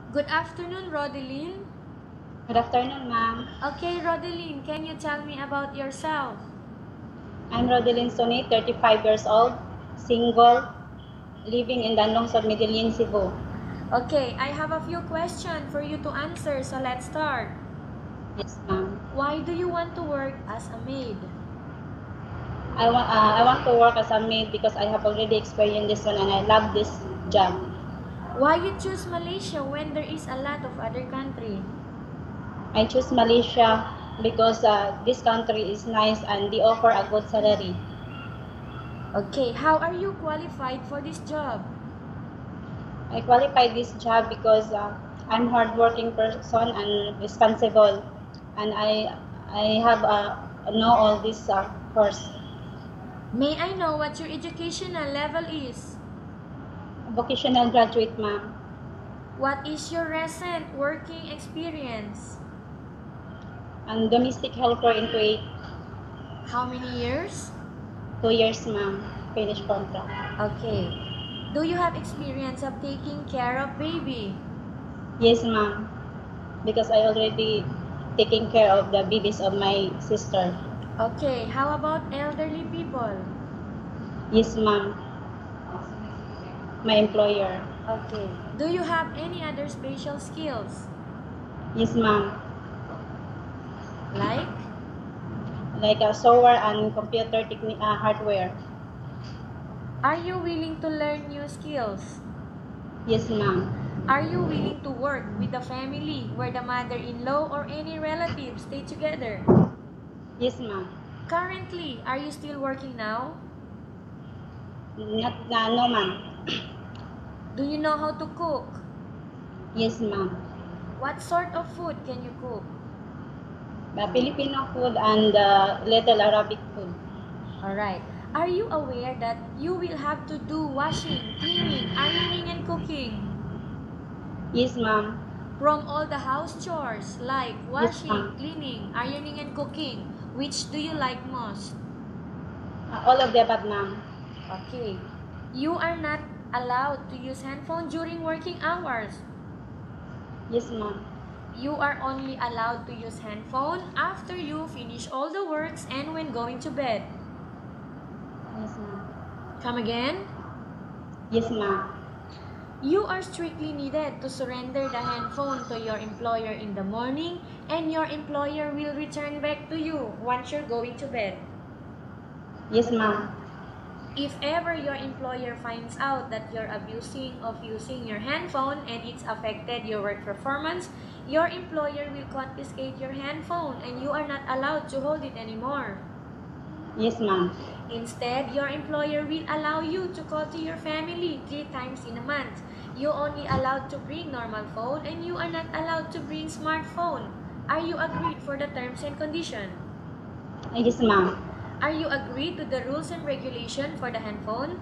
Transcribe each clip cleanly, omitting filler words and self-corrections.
Good afternoon, Rodelyn. Good afternoon, ma'am. Okay, Rodelyn, can you tell me about yourself? I'm rodelyn Sunit, 35 years old, single, living in Danlungsod, Medellin, Cebu. Okay, I have a few questions for you to answer, so let's start. Yes, ma'am. Why do you want to work as a maid? I want to work as a maid because I have already experienced this one and I love this job. Why you choose Malaysia when there is a lot of other country? I choose Malaysia because this country is nice and they offer a good salary. Okay, how are you qualified for this job? I qualified this job because I'm hardworking person and responsible, and I have know all this course. May I know what your educational level is? Vocational graduate, ma'am. What is your recent working experience? And domestic helper in Kuwait. How many years? 2 years, ma'am. Finish contract. Okay. Do you have experience of taking care of baby? Yes, ma'am. Because I already taking care of the babies of my sister. Okay, how about elderly people? Yes, ma'am. My employer. Okay. Do you have any other special skills? Yes, ma'am. Like? Like a software and computer hardware. Are you willing to learn new skills? Yes, ma'am. Are you willing to work with a family where the mother-in-law or any relatives stay together? Yes, ma'am. Currently, are you still working now? Not, no, ma'am. Do you know how to cook? Yes, ma'am. What sort of food can you cook? Filipino food and little Arabic food. Alright. Are you aware that you will have to do washing, cleaning, ironing, and cooking? Yes, ma'am. From all the house chores like Yes, washing, ma'am. cleaning, ironing, and cooking, which do you like most? All of the above, ma'am. Okay. You are not allowed to use handphone during working hours. Yes, ma'am. You are only allowed to use handphone after you finish all the works and when going to bed. Yes, ma'am. Come again? Yes, ma'am. You are strictly needed to surrender the handphone to your employer in the morning and your employer will return back to you once you're going to bed. Yes, ma'am. If ever your employer finds out that you're abusing of using your handphone and it's affected your work performance, your employer will confiscate your handphone and you are not allowed to hold it anymore. Yes, ma'am. Instead, your employer will allow you to call to your family 3 times in a month. You only allowed to bring normal phone and you are not allowed to bring smartphone. Are you agreed for the terms and condition? Yes, ma'am. Are you agreed to the rules and regulation for the handphone?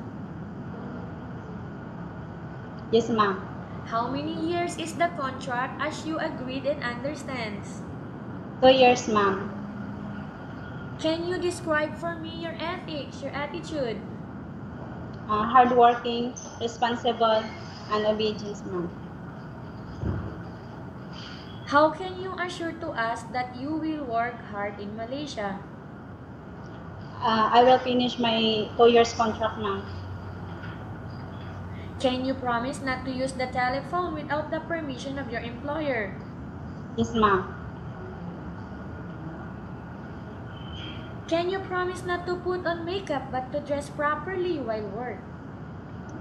Yes, ma'am. How many years is the contract as you agreed and understands? 2 years, ma'am. Can you describe for me your ethics, your attitude? Hardworking, responsible, and obedience, ma'am. How can you assure to us that you will work hard in Malaysia? I will finish my 2 years contract, ma'am. Can you promise not to use the telephone without the permission of your employer? Yes, ma'am. Can you promise not to put on makeup but to dress properly while work?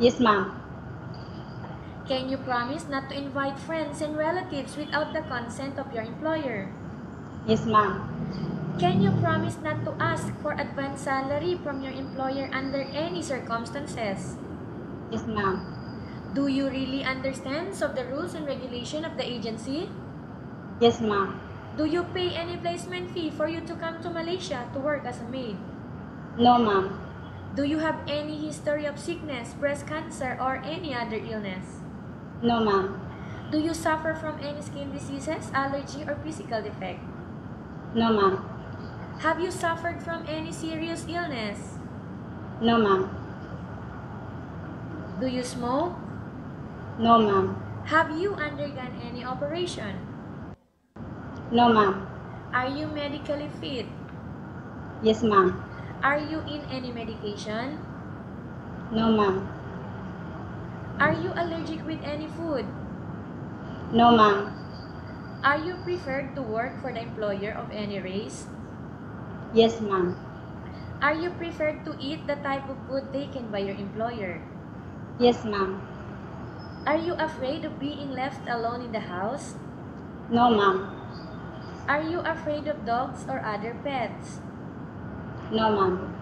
Yes, ma'am. Can you promise not to invite friends and relatives without the consent of your employer? Yes, ma'am. Can you promise not to ask for advance salary from your employer under any circumstances? Yes, ma'am. Do you really understand of the rules and regulation of the agency? Yes, ma'am. Do you pay any placement fee for you to come to Malaysia to work as a maid? No, ma'am. Do you have any history of sickness, breast cancer, or any other illness? No, ma'am. Do you suffer from any skin diseases, allergy, or physical defect? No, ma'am. Have you suffered from any serious illness? No, ma'am. Do you smoke? No, ma'am. Have you undergone any operation? No, ma'am. Are you medically fit? Yes, ma'am. Are you in any medication? No, ma'am. Are you allergic with any food? No, ma'am. Are you preferred to work for the employer of any race? Yes, ma'am. Are you preferred to eat the type of food taken by your employer? Yes, ma'am. Are you afraid of being left alone in the house? No, ma'am. Are you afraid of dogs or other pets? No, ma'am.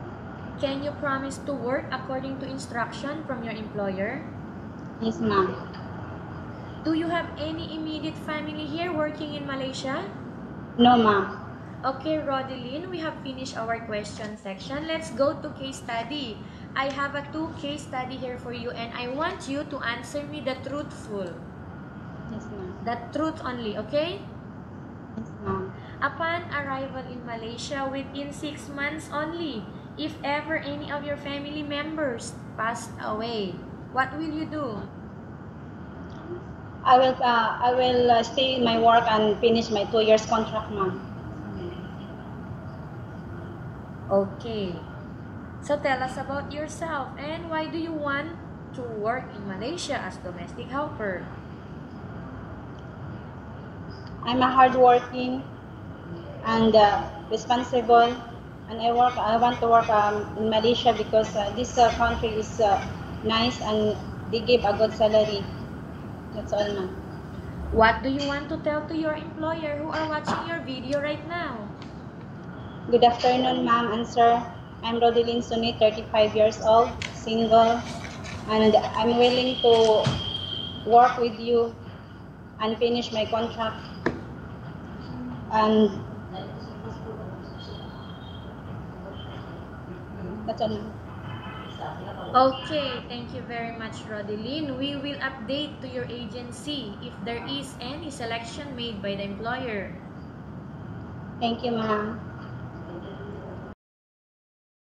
Can you promise to work according to instruction from your employer? Yes, ma'am. Do you have any immediate family here working in Malaysia? No, ma'am. Okay, Rodelyn, we have finished our question section. Let's go to case study. I have a 2 case study here for you and I want you to answer me the truthful. Yes, ma'am. The truth only, okay? Yes, ma'am. Upon arrival in Malaysia within 6 months only, if ever any of your family members passed away, what will you do? I will stay in my work and finish my 2 years contract, ma'am. Okay. So tell us about yourself and why do you want to work in Malaysia as domestic helper? I'm a hardworking and responsible, and I want to work in Malaysia because this country is nice and they give a good salary. That's all, ma'am. What do you want to tell to your employer who are watching your video right now? Good afternoon, ma'am and sir. I'm rodelyn Sunit, 35 years old, single, and I'm willing to work with you and finish my contract. And that's all, ma'am. Okay, thank you very much, Rodelyn. We will update to your agency if there is any selection made by the employer. Thank you, ma'am.